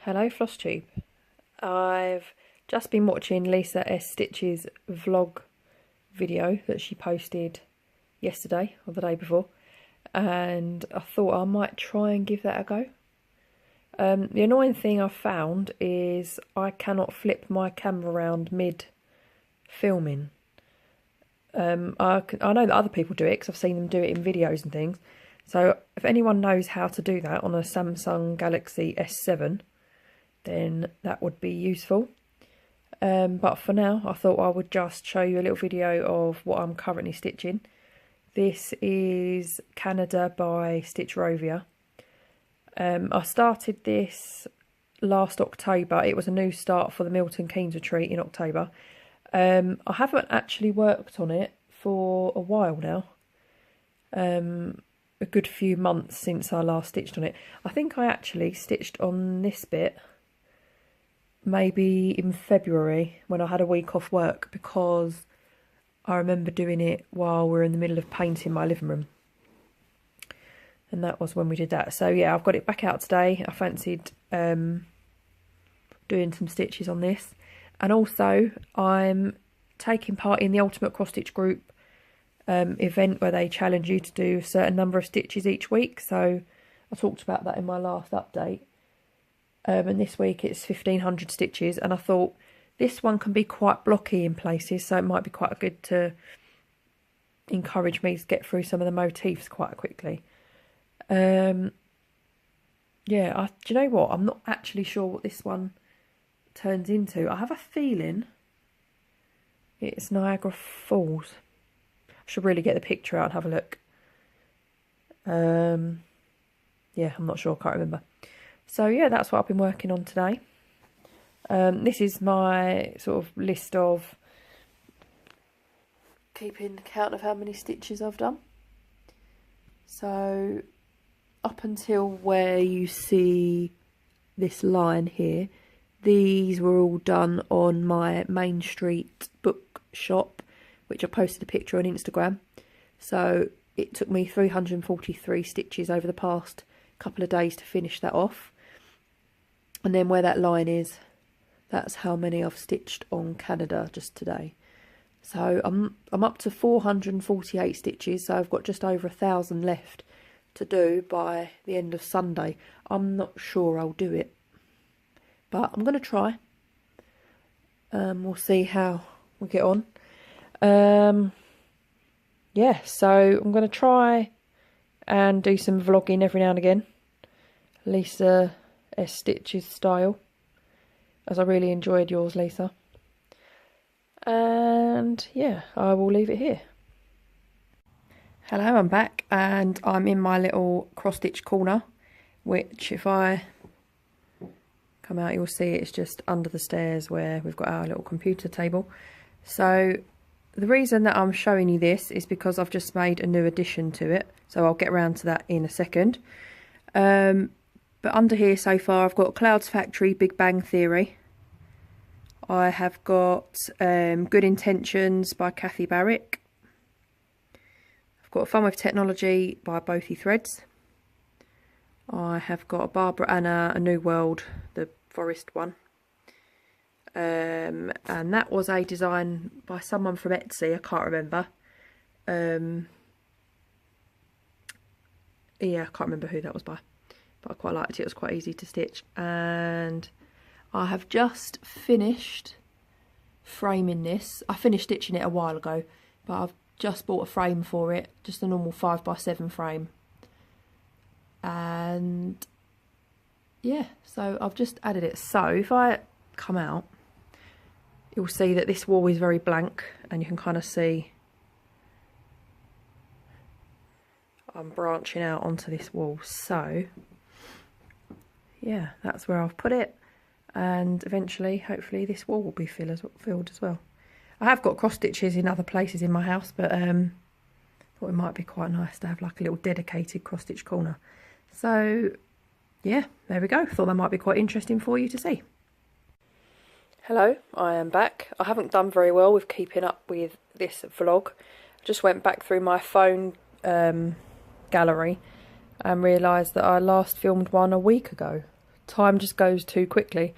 Hello Floss Tube. I've just been watching Lisa S. Stitch's vlog video that she posted yesterday or the day before, and I thought I might try and give that a go. The annoying thing I've found is I cannot flip my camera around mid filming. I know that other people do it because I've seen them do it in videos and things. So if anyone knows how to do that on a Samsung Galaxy S7, then that would be useful. But for now, I thought I would just show you a little video of what I'm currently stitching. This is Canada by Stitch Rovia. I started this last October. It was a new start for the Milton Keynes retreat in October. I haven't actually worked on it for a while now. A good few months since I last stitched on it. I think I actually stitched on this bit maybe in February when I had a week off work, because I remember doing it while we were in the middle of painting my living room. And that was when we did that. So yeah, I've got it back out today. I fancied doing some stitches on this. And also I'm taking part in the Ultimate Cross Stitch Group event where they challenge you to do a certain number of stitches each week. So I talked about that in my last update. And this week it's 1500 stitches, and I thought this one can be quite blocky in places, so it might be quite good to encourage me to get through some of the motifs quite quickly. Yeah, do you know what? I'm not actually sure what this one turns into. I have a feeling it's Niagara Falls. I should really get the picture out and have a look. Yeah, I'm not sure, I can't remember. So yeah, that's what I've been working on today. This is my sort of list of keeping count of how many stitches I've done. So up until where you see this line here, these were all done on my Main Street book shop, which I posted a picture on Instagram. So it took me 343 stitches over the past couple of days to finish that off. And then where that line is, that's how many I've stitched on Canada just today. So I'm up to 448 stitches, so I've got just over 1,000 left to do by the end of Sunday. I'm not sure I'll do it, but I'm going to try. We'll see how we get on. Yeah, so I'm going to try and do some vlogging every now and again. Lisa S. Stitch's style, as I really enjoyed yours, Lisa. And yeah, I will leave it here. Hello, I'm back, and I'm in my little cross stitch corner, which if I come out you'll see it's just under the stairs where we've got our little computer table. So the reason that I'm showing you this is because I've just made a new addition to it, so I'll get around to that in a second. But under here so far I've got Clouds Factory, Big Bang Theory. I have got Good Intentions by Kathy Barrick. I've got Fun with Technology by Bothie Threads. I have got Barbara Anna, A New World, the forest one. And that was a design by someone from Etsy, I can't remember. Yeah, I can't remember who that was by, but I quite liked it. It was quite easy to stitch. And I have just finished framing this. I finished stitching it a while ago, but I've just bought a frame for it, just a normal 5x7 frame. And yeah, so I've just added it. So if I come out, you'll see that this wall is very blank, and you can kind of see I'm branching out onto this wall. So yeah, that's where I've put it, and eventually hopefully this wall will be filled as well. I have got cross stitches in other places in my house, but thought it might be quite nice to have like a little dedicated cross stitch corner. So yeah, there we go. Thought that might be quite interesting for you to see. Hello, I am back. I haven't done very well with keeping up with this vlog. I just went back through my phone gallery and realised that I last filmed one a week ago. time just goes too quickly.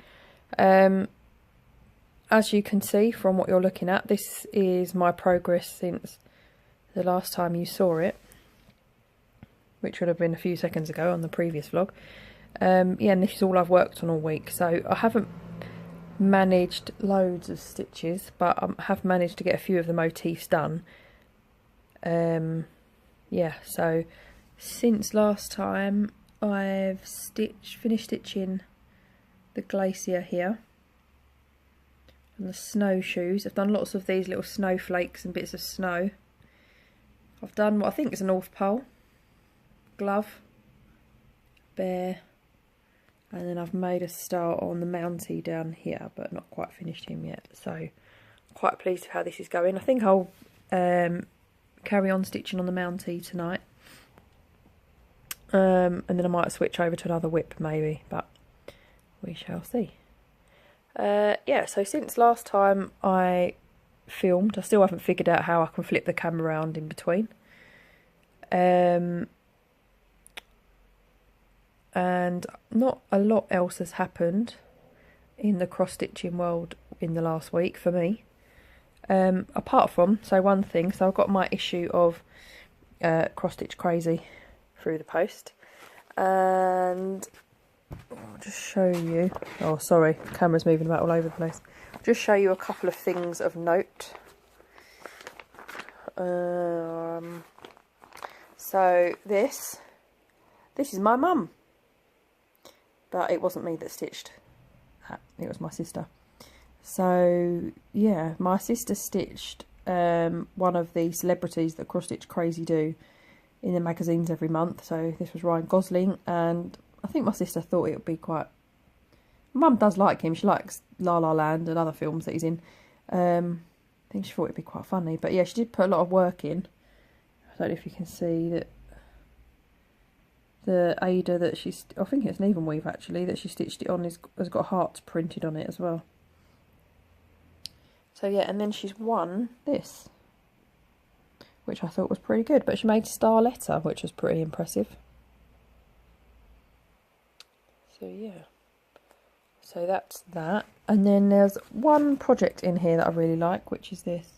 As you can see from what you're looking at, this is my progress since the last time you saw it, which would have been a few seconds ago on the previous vlog. Yeah, and this is all I've worked on all week, so I haven't managed loads of stitches, but I have managed to get a few of the motifs done. Yeah, so since last time I've finished stitching the glacier here and the snowshoes. I've done lots of these little snowflakes and bits of snow. I've done what I think is a North Pole glove, bear, and then I've made a start on the Mountie down here, but not quite finished him yet. So I'm quite pleased with how this is going. I think I'll carry on stitching on the Mountie tonight, and then I might switch over to another whip maybe, but we shall see. Yeah, so since last time I filmed, I still haven't figured out how I can flip the camera around in between. And not a lot else has happened in the cross-stitching world in the last week for me. Apart from, so one thing, so I've got my issue of cross-stitch crazy through the post. And I'll just show you, oh sorry, the camera's moving about all over the place. I'll just show you a couple of things of note. So this is my mum, but it wasn't me that stitched that, it was my sister. So yeah, my sister stitched one of the celebrities that Cross Stitch Crazy do in the magazines every month. So this was Ryan Gosling, and I think my sister thought it would be quite... Mum does like him, she likes La La Land and other films that he's in. I think she thought it'd be quite funny, but yeah, she did put a lot of work in. I don't know if you can see that the Ada that she's... I think it's an even weave actually, that she stitched it on has got hearts printed on it as well. So yeah, and then she's won this, which I thought was pretty good, but she made Star Letter, which was pretty impressive. So yeah, so that's that. And then there's one project in here that I really like, which is this.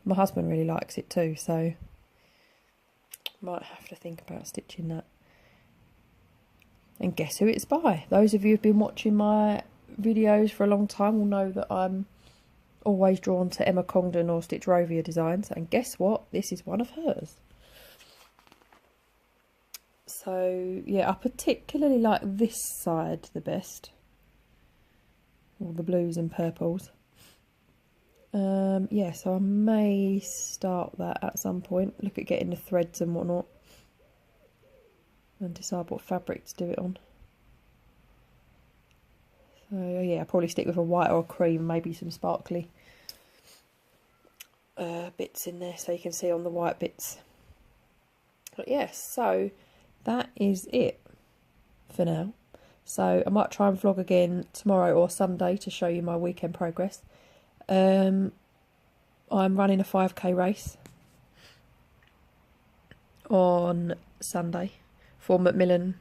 My husband really likes it too, so might have to think about stitching that. And guess who it's by? Those of you who've been watching my videos for a long time will know that I'm always drawn to Emma Congdon or Stitch Rovia designs, and guess what? This is one of hers. So yeah, I particularly like this side the best, all the blues and purples. Yeah, so I may start that at some point, look at getting the threads and whatnot, and decide what fabric to do it on. So yeah, I'll probably stick with a white or a cream, maybe some sparkly bits in there so you can see on the white bits. But yes, so that is it for now. So I might try and vlog again tomorrow or Sunday to show you my weekend progress. I'm running a 5k race on Sunday for Macmillan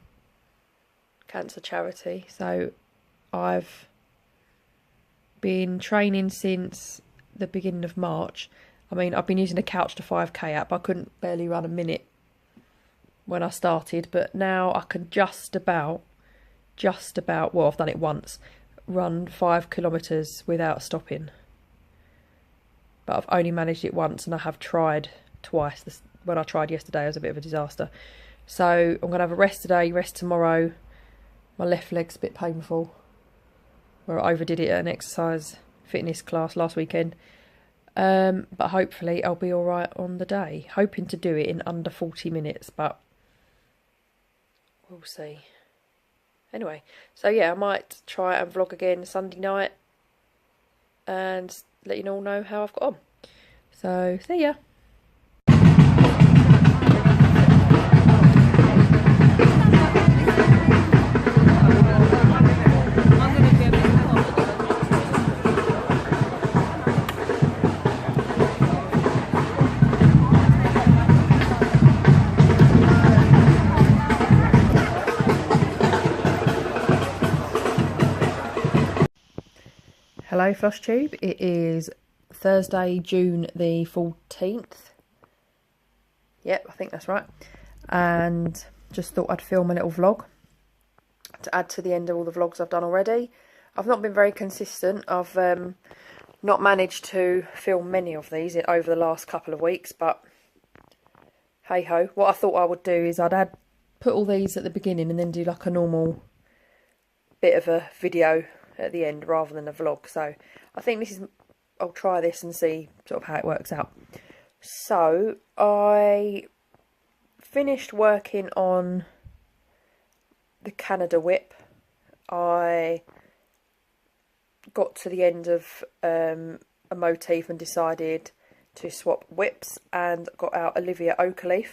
Cancer Charity. So I've been training since the beginning of March. I mean, I've been using a Couch to 5k app. I couldn't barely run a minute when I started, but now I can just about, well, I've done it once, run 5 kilometres without stopping. But I've only managed it once, and I have tried twice. When I tried yesterday, it was a bit of a disaster. So I'm going to have a rest today, rest tomorrow. My left leg's a bit painful, where I overdid it at an exercise fitness class last weekend. But hopefully I'll be alright on the day. Hoping to do it in under 40 minutes, but we'll see. Anyway, so yeah, I might try and vlog again Sunday night and let you all know how I've got on. So, see ya! Hello Floss Tube, it is Thursday, June the 14th. Yep, I think that's right. And just thought I'd film a little vlog to add to the end of all the vlogs I've done already. I've not been very consistent. I've not managed to film many of these over the last couple of weeks, but hey ho. What I thought I would do is I'd put all these at the beginning and then do like a normal bit of a video at the end rather than a vlog. So I think I'll try this and see sort of how it works out. So I finished working on the Canada whip. I got to the end of a motif and decided to swap whips and got out Olivia Oakleaf.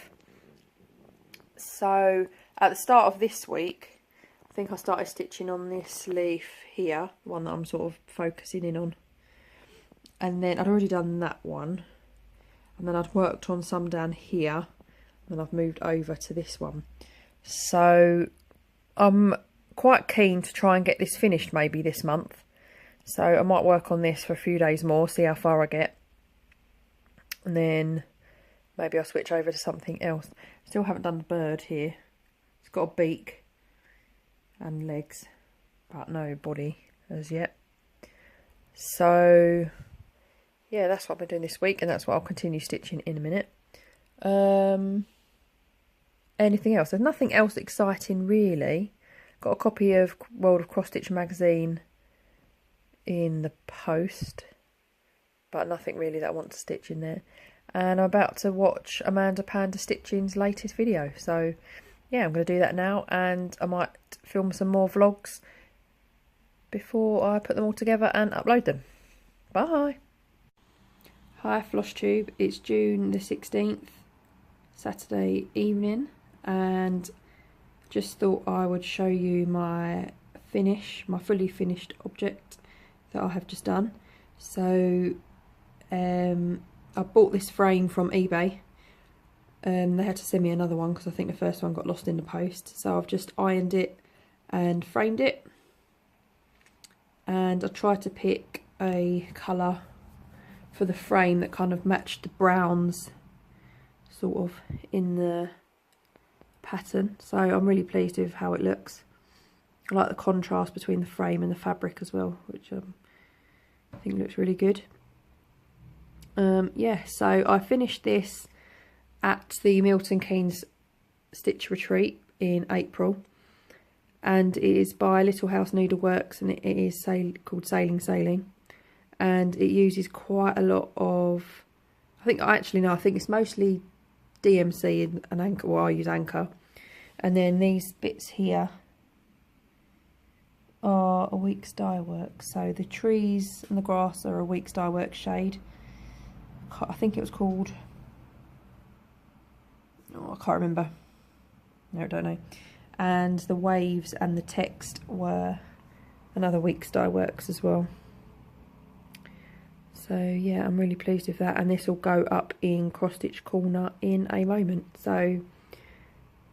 So at the start of this week, I think I started stitching on this leaf here, the one that I'm sort of focusing in on. And then I'd already done that one. And then I'd worked on some down here. And then I've moved over to this one. So I'm quite keen to try and get this finished maybe this month. So I might work on this for a few days more, see how far I get. And then maybe I'll switch over to something else. Still haven't done the bird here. It's got a beak and legs, but no body as yet. So yeah, that's what I've been doing this week, and that's what I'll continue stitching in a minute. Anything else? There's nothing else exciting really. Got a copy of World of Cross Stitch magazine in the post, but nothing really that I want to stitch in there. And I'm about to watch Amanda Panda Stitching's latest video, so yeah, I'm going to do that now, and I might film some more vlogs before I put them all together and upload them. Bye! Hi Floss Tube, it's June the 16th, Saturday evening, and just thought I would show you my fully finished object that I have just done. So I bought this frame from eBay. They had to send me another one because I think the first one got lost in the post. So I've just ironed it and framed it. And I tried to pick a colour for the frame that kind of matched the browns sort of in the pattern. So I'm really pleased with how it looks. I like the contrast between the frame and the fabric as well, which I think looks really good. Yeah, so I finished this at the Milton Keynes Stitch Retreat in April, and it is by Little House Needleworks, and it is called Sailing, and it uses quite a lot of, I think it's mostly DMC and Anchor. Well, I use Anchor, and then these bits here are a Weeks Dye Works. So the trees and the grass are a Weeks Dye Works shade. I think it was called, oh, I can't remember. No, I don't know. And the waves and the text were another Weeks Dye Works as well. So yeah, I'm really pleased with that, and this will go up in Cross Stitch Corner in a moment. So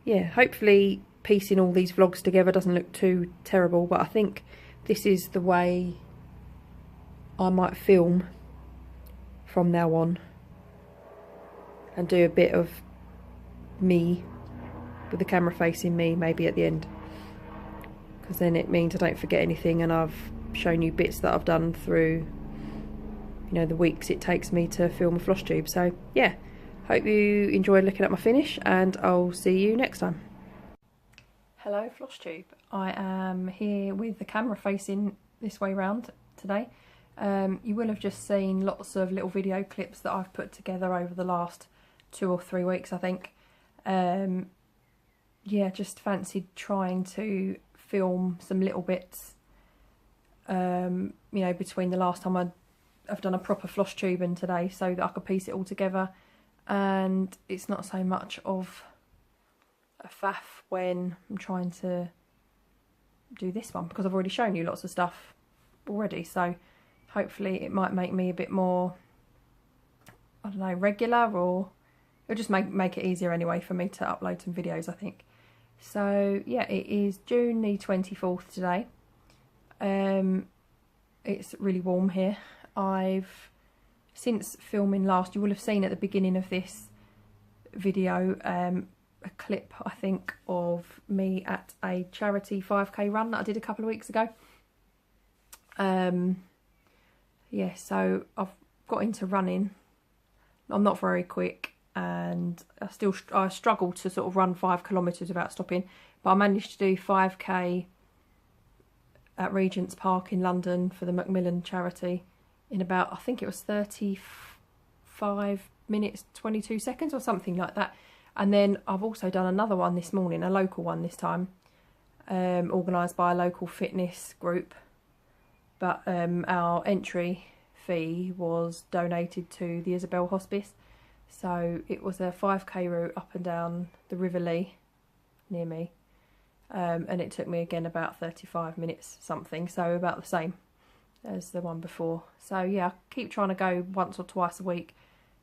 yeah, hopefully piecing all these vlogs together doesn't look too terrible, but I think this is the way I might film from now on, and do a bit of me with the camera facing me maybe at the end, because then it means I don't forget anything, and I've shown you bits that I've done through, you know, the weeks it takes me to film a Floss Tube. So yeah, hope you enjoyed looking at my finish, and I'll see you next time. Hello Floss Tube, I am here with the camera facing this way round today. You will have just seen lots of little video clips that I've put together over the last 2 or 3 weeks, I think. Yeah, just fancied trying to film some little bits, you know, between the last time I've done a proper Floss Tube and today, so that I could piece it all together, and it's not so much of a faff when I'm trying to do this one, because I've already shown you lots of stuff already. So hopefully it might make me a bit more, I don't know, regular, or it'll just make it easier anyway for me to upload some videos, I think. So yeah, it is June the 24th today. it's really warm here. I've, since filming last, you will have seen at the beginning of this video a clip, I think, of me at a charity 5k run that I did a couple of weeks ago. Yeah, so I've got into running. I'm not very quick, and I struggle to sort of run 5 kilometres without stopping, but I managed to do 5k at Regent's Park in London for the Macmillan charity in about, I think it was 35 minutes 22 seconds or something like that. And then I've also done another one this morning, a local one this time, organised by a local fitness group, but our entry fee was donated to the Isabel Hospice. So it was a 5k route up and down the River Lee near me, and it took me again about 35 minutes something, so about the same as the one before. So yeah, I keep trying to go once or twice a week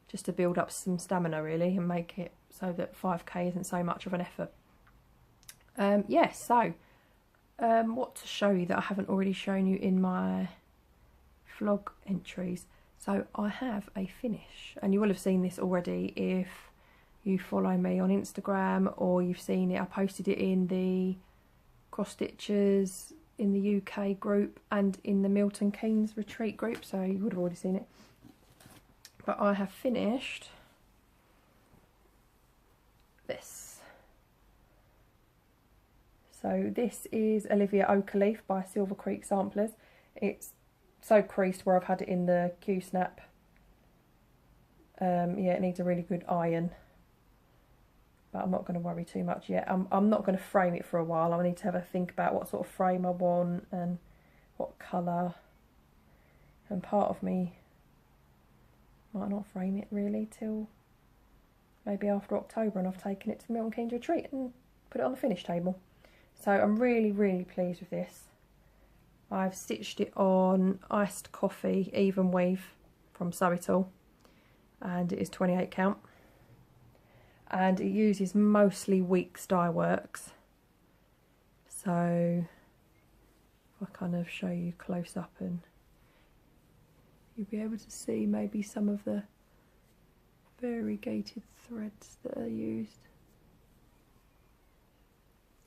just to build up some stamina really, and make it so that 5k isn't so much of an effort. Yes, so what to show you that I haven't already shown you in my vlog entries. So I have a finish, and you will have seen this already if you follow me on Instagram, or you've seen it. I posted it in the cross stitchers in the UK group and in the Milton Keynes retreat group, so you would have already seen it. But I have finished this. So this is Olivia Oakleaf by Silver Creek Samplers. It's so creased where I've had it in the Q-snap. Yeah, it needs a really good iron, but I'm not going to worry too much yet. I'm not going to frame it for a while. I need to have a think about what sort of frame I want and what colour, and part of me might not frame it really till maybe after October, and I've taken it to the Milton Keynes retreat and put it on the finish table. So I'm really, really pleased with this. I've stitched it on iced coffee even weave from Sew It All, and it is 28 count, and it uses mostly Weeks dye works. So if I kind of show you close up, and you'll be able to see maybe some of the variegated threads that are used.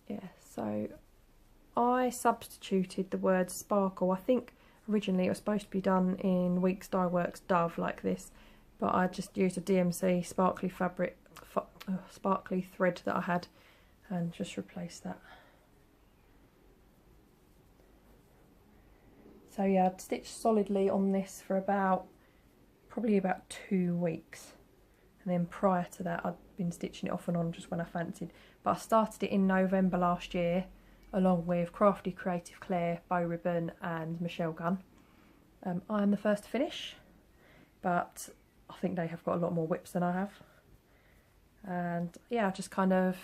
Yeah, so I substituted the word sparkle. I think originally it was supposed to be done in Weeks Dye Works Dove like this, but I just used a DMC sparkly fabric, sparkly thread that I had, and just replaced that. So yeah, I'd stitched solidly on this for probably about 2 weeks. And then prior to that, I'd been stitching it off and on just when I fancied. But I started it in November last year, along with Crafty Creative Claire, Bow Ribbon and Michelle Gunn. I am the first to finish, but I think they have got a lot more whips than I have. And yeah, just kind of,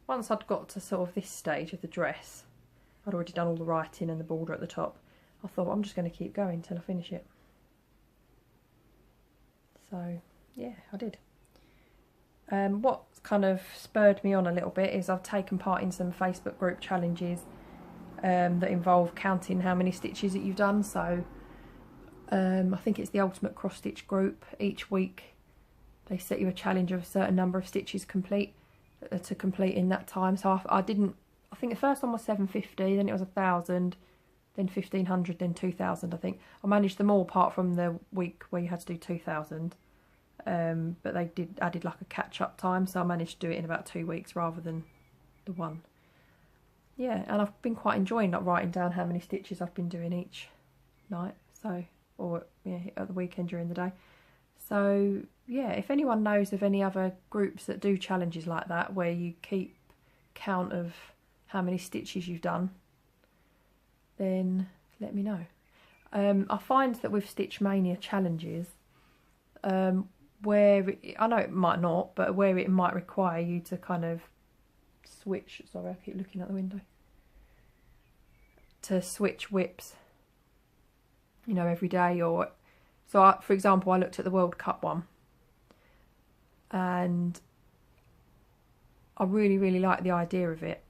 once I'd got to sort of this stage of the dress, I'd already done all the writing and the border at the top. I thought, I'm just going to keep going till I finish it. So yeah, I did. What kind of spurred me on a little bit is I've taken part in some Facebook group challenges that involve counting how many stitches that you've done. So I think it's the Ultimate Cross Stitch group. Each week they set you a challenge of a certain number of stitches to complete in that time. So I think the first one was 750, then it was 1,000, then 1,500, then 2,000. I think I managed them all apart from the week where you had to do 2,000. But they added like a catch-up time, so I managed to do it in about 2 weeks rather than the one. Yeah, and I've been quite enjoying like writing down how many stitches I've been doing each night, so, or yeah, at the weekend during the day. So yeah, if anyone knows of any other groups that do challenges like that, where you keep count of how many stitches you've done, then let me know. I find that with Stitch Mania challenges, where I know it might not, but where it might require you to kind of switch, sorry I keep looking out the window, to switch whips, you know, every day. Or so for example, I looked at the World Cup one, and I really like the idea of it,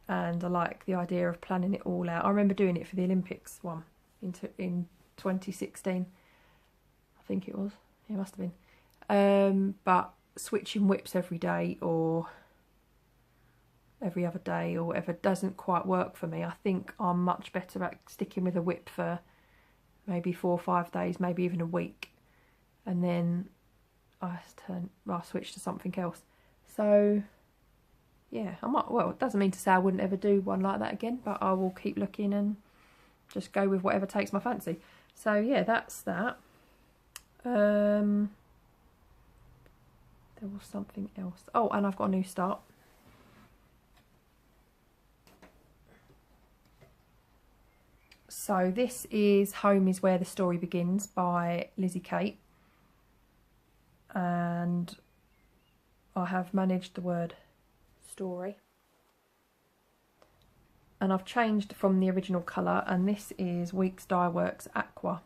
and I like the idea of planning it all out. I remember doing it for the Olympics one, in 2016. I think it was. It must have been. But switching whips every day or every other day or whatever doesn't quite work for me. I think I'm much better at sticking with a whip for maybe 4 or 5 days, maybe even a week, and then I switch to something else. So yeah, I might, well, it doesn't mean to say I wouldn't ever do one like that again, but I will keep looking and just go with whatever takes my fancy. So yeah, that's that. There was something else. Oh, and I've got a new start. So this is Home is Where the Story Begins by Lizzie Kate. And I have managed the word story. And I've changed from the original colour, and this is Weeks Dye Works Aqua.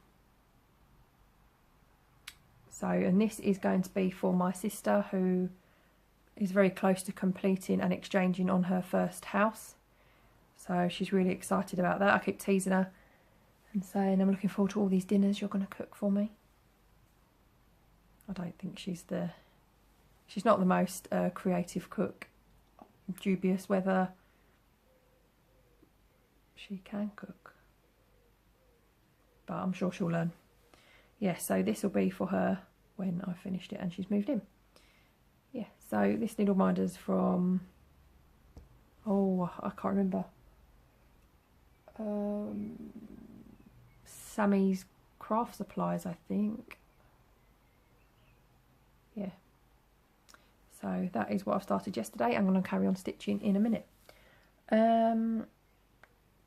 So, and this is going to be for my sister, who is very close to completing and exchanging on her first house. So she's really excited about that. I keep teasing her and saying, I'm looking forward to all these dinners you're going to cook for me. I don't think she's not the most creative cook. I'm dubious whether she can cook, but I'm sure she'll learn. Yeah, so this will be for her when I finished it and she's moved in. Yeah, so this needle binder's from, oh, I can't remember. Sammy's Craft Supplies, I think. Yeah. So that is what I've started yesterday. I'm going to carry on stitching in a minute.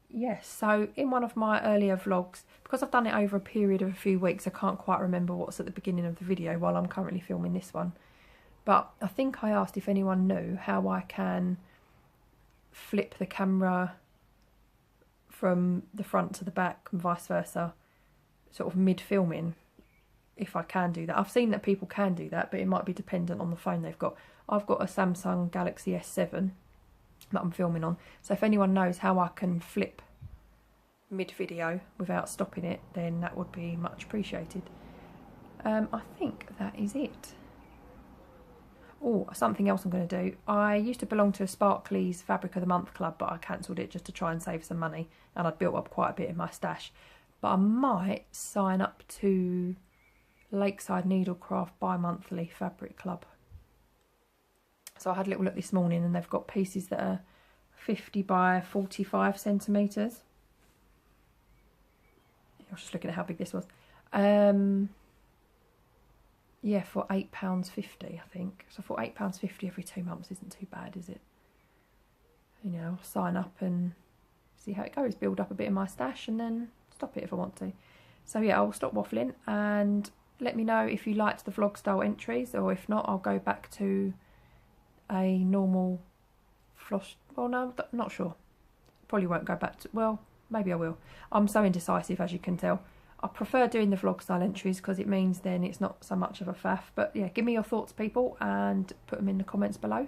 Yes, so in one of my earlier vlogs, because I've done it over a period of a few weeks, I can't quite remember what's at the beginning of the video while I'm currently filming this one. But I think I asked if anyone knew how I can flip the camera from the front to the back and vice versa, sort of mid-filming, if I can do that. I've seen that people can do that, but it might be dependent on the phone they've got. I've got a Samsung Galaxy S7 that I'm filming on, so if anyone knows how I can flip mid-video without stopping it, then that would be much appreciated. I think that is it. Oh, something else I'm going to do. I used to belong to a Sparkly's Fabric of the Month club, but I cancelled it just to try and save some money, and I'd built up quite a bit in my stash. But I might sign up to Lakeside Needlecraft bi-monthly fabric club. So I had a little look this morning, and they've got pieces that are 50 by 45 centimetres. I was just looking at how big this was. Yeah, for £8.50, I think. So for £8.50 every 2 months isn't too bad, is it? You know, I'll sign up and see how it goes. Build up a bit in my stash and then stop it if I want to. So yeah, I'll stop waffling and let me know if you liked the vlog style entries, or if not, I'll go back to a normal floss. Well, no, not sure. Probably won't go back to, well, maybe I will. I'm so indecisive, as you can tell. I prefer doing the vlog style entries because it means then it's not so much of a faff. But yeah, give me your thoughts, people, and put them in the comments below.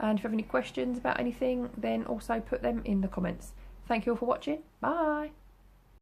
And if you have any questions about anything, then also put them in the comments. Thank you all for watching. Bye.